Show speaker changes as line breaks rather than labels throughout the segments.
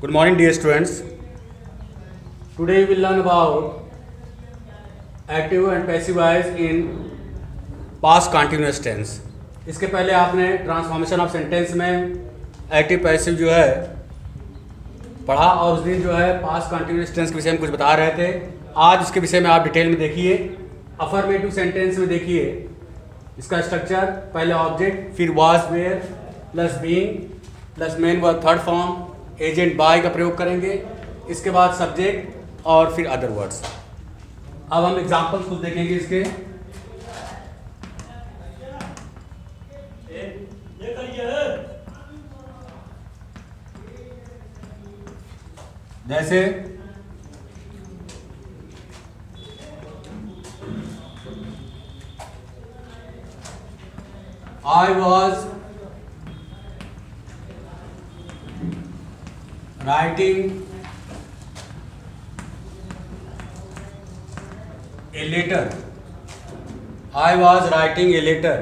Good morning, dear students. Today we will learn about active and passive voice in past continuous tense. इसके पहले आपने transformation of sentence में active passive जो है पढ़ा और उस दिन जो है पास्ट कंटिन्यूअस टेंस के विषय में कुछ बता रहे थे। आज इसके विषय में आप डिटेल में देखिए। अफर्मेटिव सेंटेंस में देखिए इसका स्ट्रक्चर, पहले ऑब्जेक्ट, फिर was, were plus being plus main verb third form, agent by का प्रयोग करेंगे, इसके बाद सब्जेक्ट और फिर अदर वर्ड्स। अब हम एग्जांपल्स कुछ देखेंगे इसके। जैसे I was writing a letter. I was writing a letter.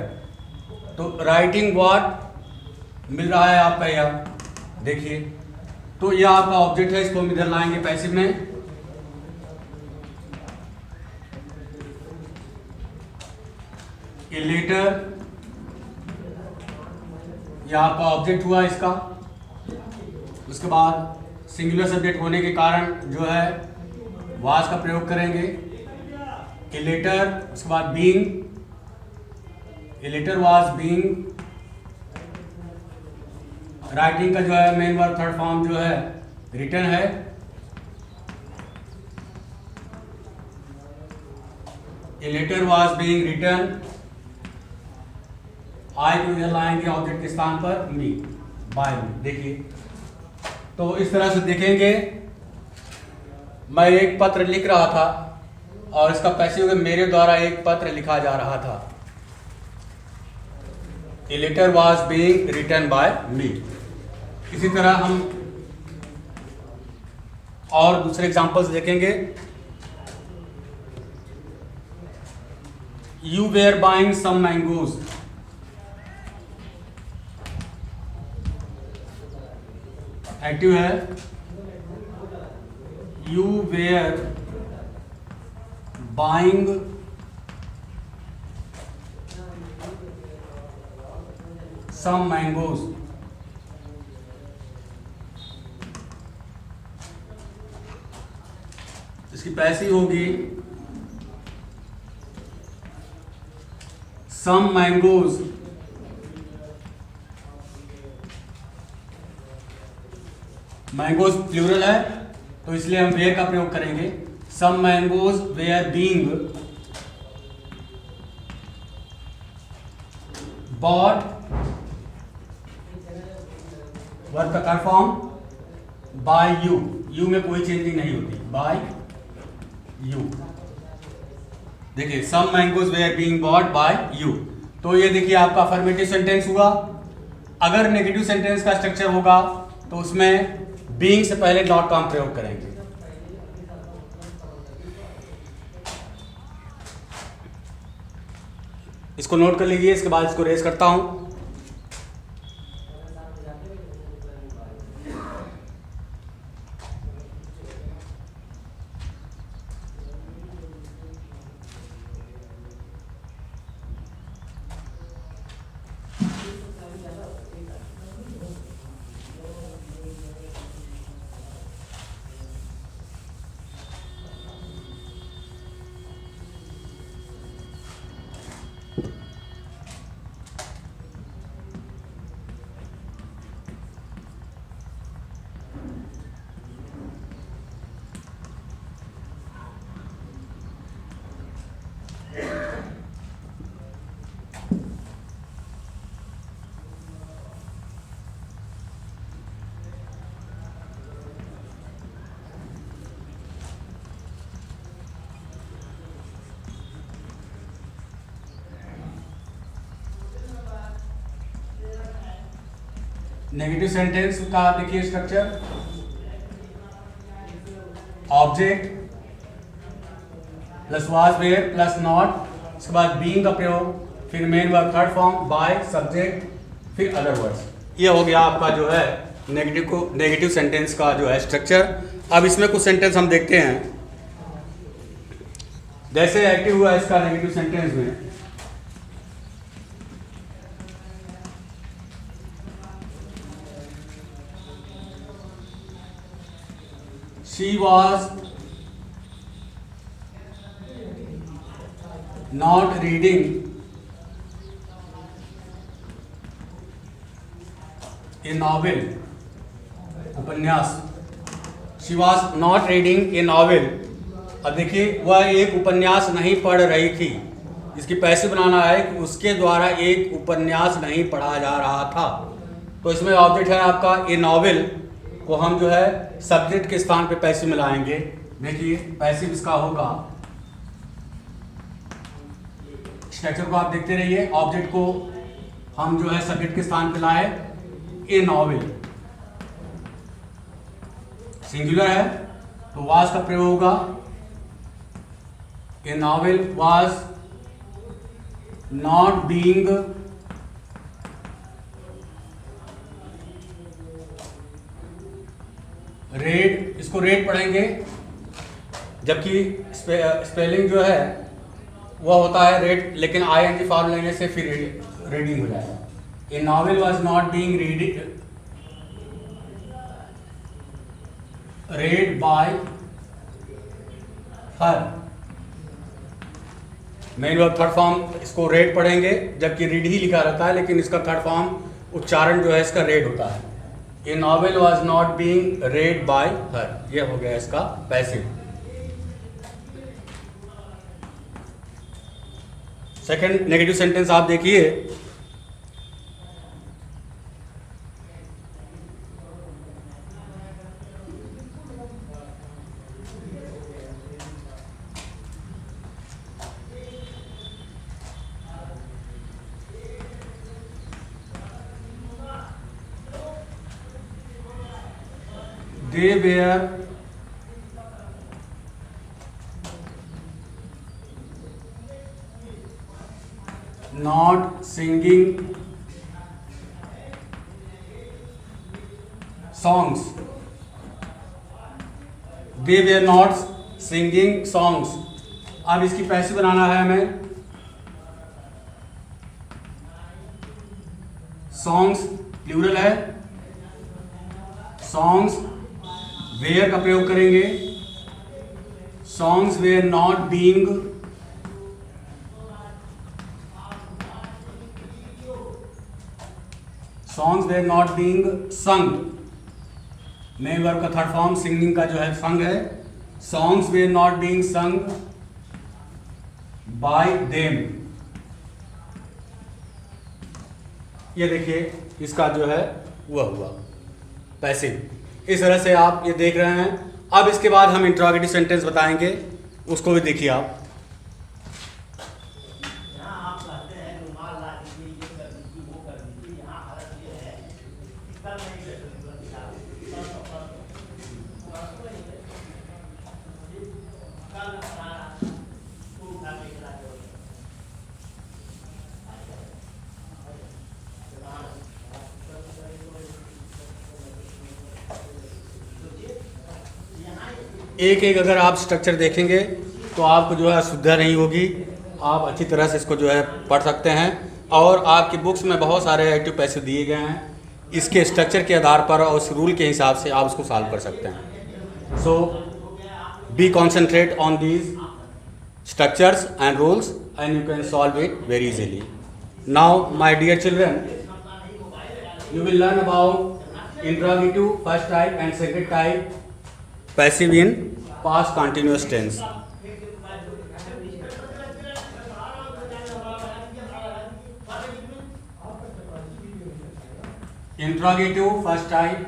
तो राइटिंग व्हाट मिल रहा है आपका यहाँ देखिए, तो यह आपका ऑब्जेक्ट है, इसको हम इधर लाएंगे पैसिव में। ए लेटर यह आपका ऑब्जेक्ट हुआ इसका। उसके बाद सिंगुलर सब्जेक्ट होने के कारण जो है वाज का प्रयोग करेंगे। ए लेटर, उसके बाद being, a letter was being. Writing का जो है मेन वर्ब थर्ड फॉर्म जो है रिटन है। A letter was being written. I को इधर लाएंगे ऑब्जेक्ट के स्थान पर, मी, बाय मी। देखिए तो इस तरह से देखेंगे। मैं एक पत्र लिख रहा था और इसका पैसिव मेरे द्वारा एक पत्र लिखा जा रहा था। A letter was being written by me. इसी तरह हम और दूसरे एग्जांपल्स देखेंगे। You were buying some mangoes. Active है। You were buying some mangoes. इसकी पैसिव होगी सम मैंगोज। मैंगोज प्लूरल है तो इसलिए हम वेयर का प्रयोग करेंगे। Some mangoes were being bought, verb का third form by you. You में कोई चेंजिंग नहीं होती, बाय यू। देखिए some mangoes were being bought by you. तो ये देखिए आपका अफर्मेटिव सेंटेंस हुआ। अगर नेगेटिव सेंटेंस का स्ट्रक्चर होगा तो उसमें बीइंग से पहले डॉट का हम प्रयोग करेंगे। इसको नोट कर लीजिए, इसके बाद इसको रेज करता हूं। नेगेटिव सेंटेंस का देखिए structure, object plus was were plus not, उसके बाद बीइंग का प्रयोग, फिर main verb third form by, subject, फिर अदर वर्ड्स। ये हो गया आपका जो है नेगेटिव सेंटेंस का जो है स्ट्रक्चर। अब इसमें कुछ सेंटेंस हम देखते हैं। जैसे एक्टिव हुआ इसका नेगेटिव सेंटेंस में, she was not reading a novel, उपन्यास। She was not reading a novel. अब देखिए, वह एक उपन्यास नहीं पढ़ रही थी। इसकी पैसिव बनाना है कि उसके द्वारा एक उपन्यास नहीं पढ़ा जा रहा था। तो इसमें ऑब्जेक्ट है आपका ए नॉवेल, को हम जो है सब्जेक्ट के स्थान पे पैसिव मिलाएंगे। देखिए पैसिव इसका होगा, स्ट्रक्चर को आप देखते रहिए। ऑब्जेक्ट को हम जो है सब्जेक्ट के स्थान पे लाए, ए नॉवेल सिंगुलर है तो वाज का प्रयोग होगा। ए novel was not being red, इसको रेड पढ़ेंगे, जबकि स्पेलिंग जो है वह होता है रेड, लेकिन आईएनजी फॉर्म लेने से फिर रीडिंग हो जाएगा। ए novel was not being read by her। Main verb third form इसको रेड पढ़ेंगे, जबकि रीड ही लिखा रहता है, लेकिन इसका थर्ड फॉर्म उच्चारण जो है इसका रेड होता है। ए novel was not being red bye हर, यह हो गया इसका पैसिव। सेकंड नेगेटिव सेंटेंस आप देखिए, they were not singing songs। they were not singing songs। अब इसकी पैसिव बनाना है हमें। songs प्लूरल है, songs वेयर का प्रयोग करेंगे। Songs were not being sung. Main verb का थर्ड फॉर्म सिंगिंग का जो है संग है। Songs were not being sung by them. ये देखिए इसका जो है वह हुआ पैसिव। इस तरह से आप ये देख रहे हैं। अब इसके बाद हम इंट्रोगेटिव सेंटेंस बताएंगे, उसको भी देखिए आप। एक एक अगर आप स्ट्रक्चर देखेंगे तो आपको जो है असुविधा नहीं होगी, आप अच्छी तरह से इसको जो है पढ़ सकते हैं। और आपकी बुक्स में बहुत सारे एक्टिव पैसिव दिए गए हैं, इसके स्ट्रक्चर के आधार पर और उस रूल के हिसाब से आप उसको सॉल्व कर सकते हैं। So be concentrate on these structures and rules and you can solve it very easily. Now my dear children, you will learn about interrogative first type and second type passive in past continuous tense. Interrogative first type,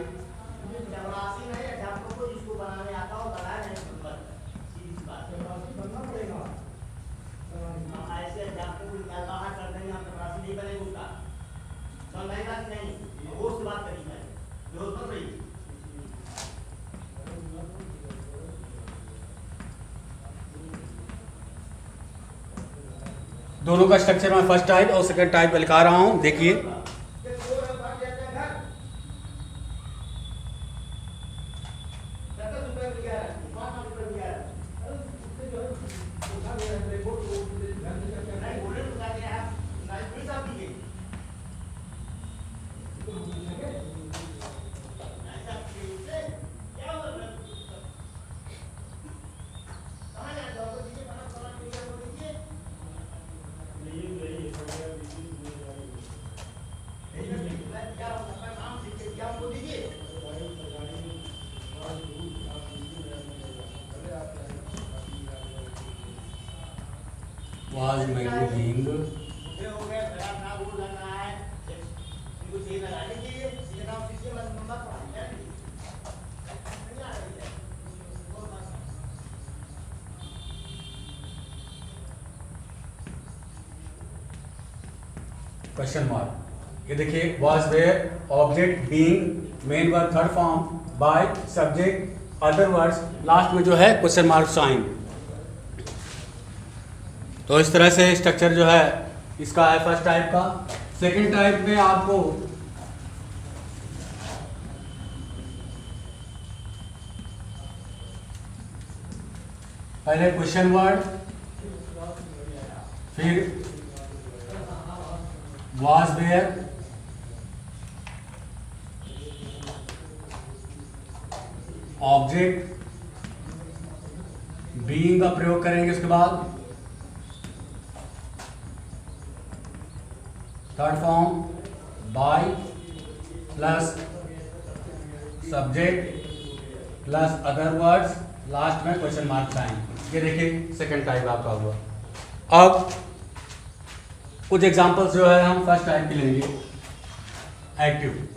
दोनों का structure मैं first type और second type लिखा रहा हूं। देखिए Was mango being question mark. ये देखिए was where object being main verb third form by subject other words last में जो है क्वेश्चन मार्क साइन। तो इस तरह से स्ट्रक्चर जो है इसका है फर्स्ट टाइप का। सेकंड टाइप में आपको पहले क्वेश्चन वर्ड, फिर was where, ऑब्जेक्ट बीइंग का प्रयोग करेंगे। उसके बाद third form bye plus subject plus other words, last में क्वेश्चन मार्क साइन। ये देखिए सेकंड टाइप आपका हुआ। अब कुछ एग्जांपल्स जो है हम फर्स्ट टाइप के लेंगे। Active,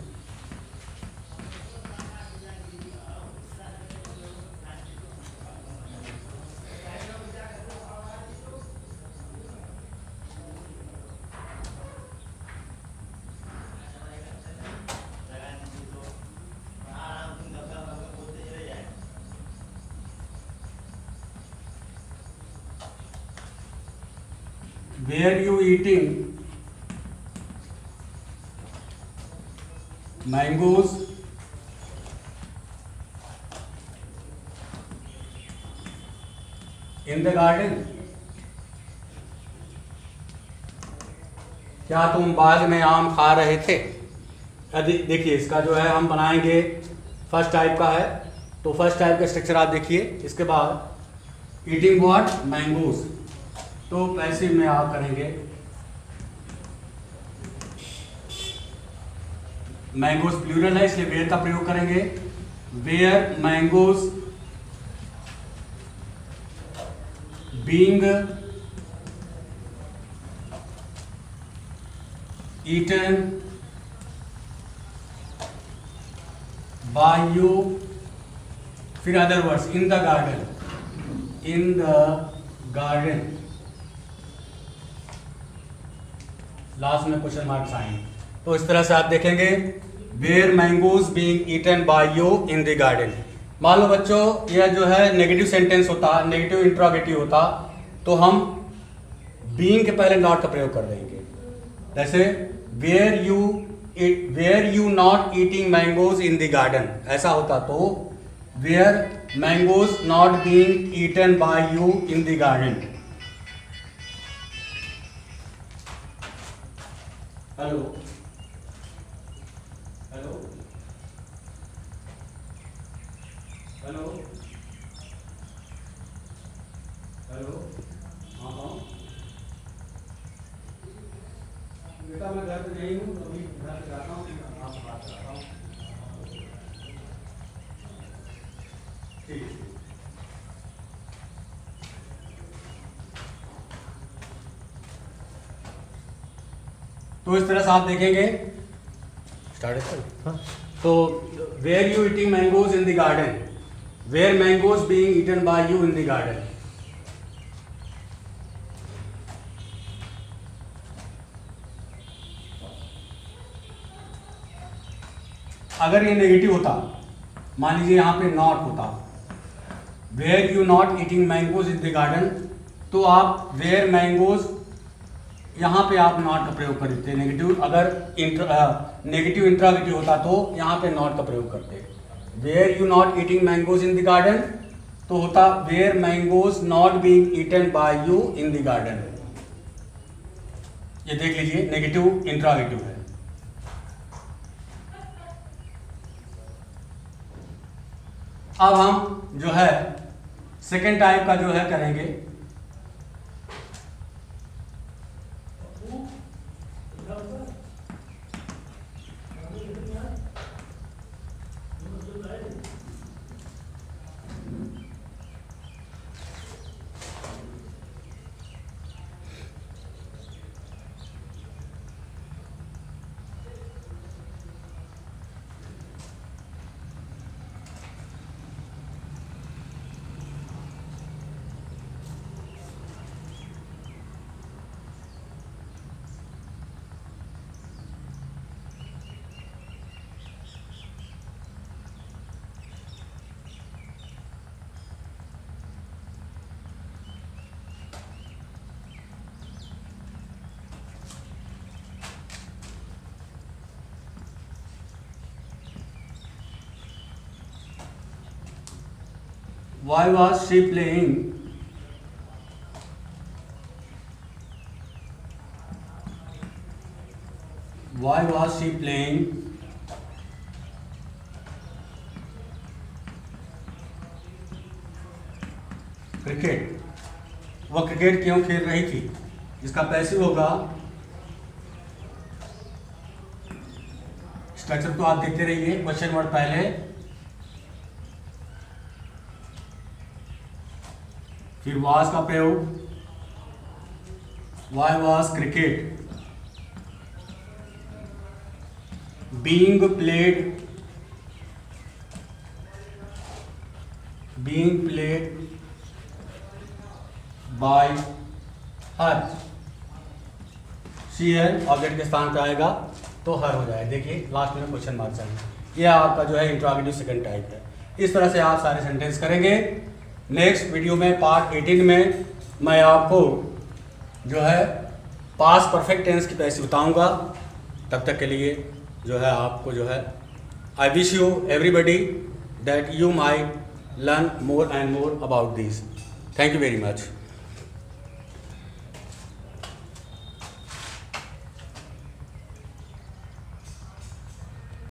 where you eating mangoes in the garden, क्या तुम बाग में आम खा रहे थे। देखिए इसका जो है हम बनाएंगे फर्स्ट टाइप का है। तो फर्स्ट टाइप का स्ट्रक्चर आप देखिए। इसके बाद ईटिंग व्हाट मैंगोज, तो पैसिव में आप करेंगे मैंगोज प्लूरल है इसलिए वेयर का प्रयोग करेंगे। Were mangoes being eaten by you, फिर other words in the garden, in the garden, last में क्वेश्चन मार्क साइन। तो इस तरह से आप देखेंगे were mangoes being eaten by you in the garden. मान लो बच्चों यह जो है नेगेटिव सेंटेंस होता, नेगेटिव इंट्रोगेटिव होता, तो हम बीइंग के पहले नॉट का प्रयोग कर देंगे। जैसे were you not eating mangoes in the garden, ऐसा होता तो were mangoes not being eaten by you in the garden. Hello hello hello hello, हाँ हाँ बेटा मैं घर पे नहीं हूँ, अभी घर पे जाता हूँ, आपसे बात करता हूँ। ठीक, तो इस तरह से आप देखेंगे स्टार्ट। तो where you eating mangoes in the garden, where mangoes being eaten by you in the garden. अगर ये नेगेटिव होता, मान लीजिए यहाँ पे नॉट होता, where you not eating mangoes in the garden, तो आप वेयर मैंगोज यहाँ पे आप नॉट का प्रयोग करते नेगेटिव। अगर नेगेटिव इंट्रोगेटिव होता तो यहाँ पे नॉट का प्रयोग करते। Where you not eating mangoes in the garden, तो होता where mangoes not being eaten by you in the garden. ये देख लीजिए, नेगेटिव इंट्रोगेटिव है। अब हम जो है सेकेंड टाइप का जो है करेंगे। Why was she playing? Why was she playing cricket? वह क्रिकेट क्यों खेल रही थी? इसका पैसिव होगा। स्ट्रक्चर तो आप देखते रहिए। क्वेश्चन वर्ड पहले, फिर वाज का प्रयोग, why was cricket being played by her. She है ऑब्जेक्ट के स्थान पे आएगा तो हर हो जाए। देखिए लास्ट में क्वेश्चन मार्क चाहिए। यह आपका जो है इंट्रोगेटिव सेकंड टाइप है। इस तरह से आप सारे सेंटेंस करेंगे। नेक्स्ट वीडियो में पार्ट 18 में मैं आपको जो है पास्ट परफेक्ट टेंस की पैसे बताऊंगा। तब तक के लिए जो है आपको जो है I wish you everybody that you might learn more and more about these. Thank you very much.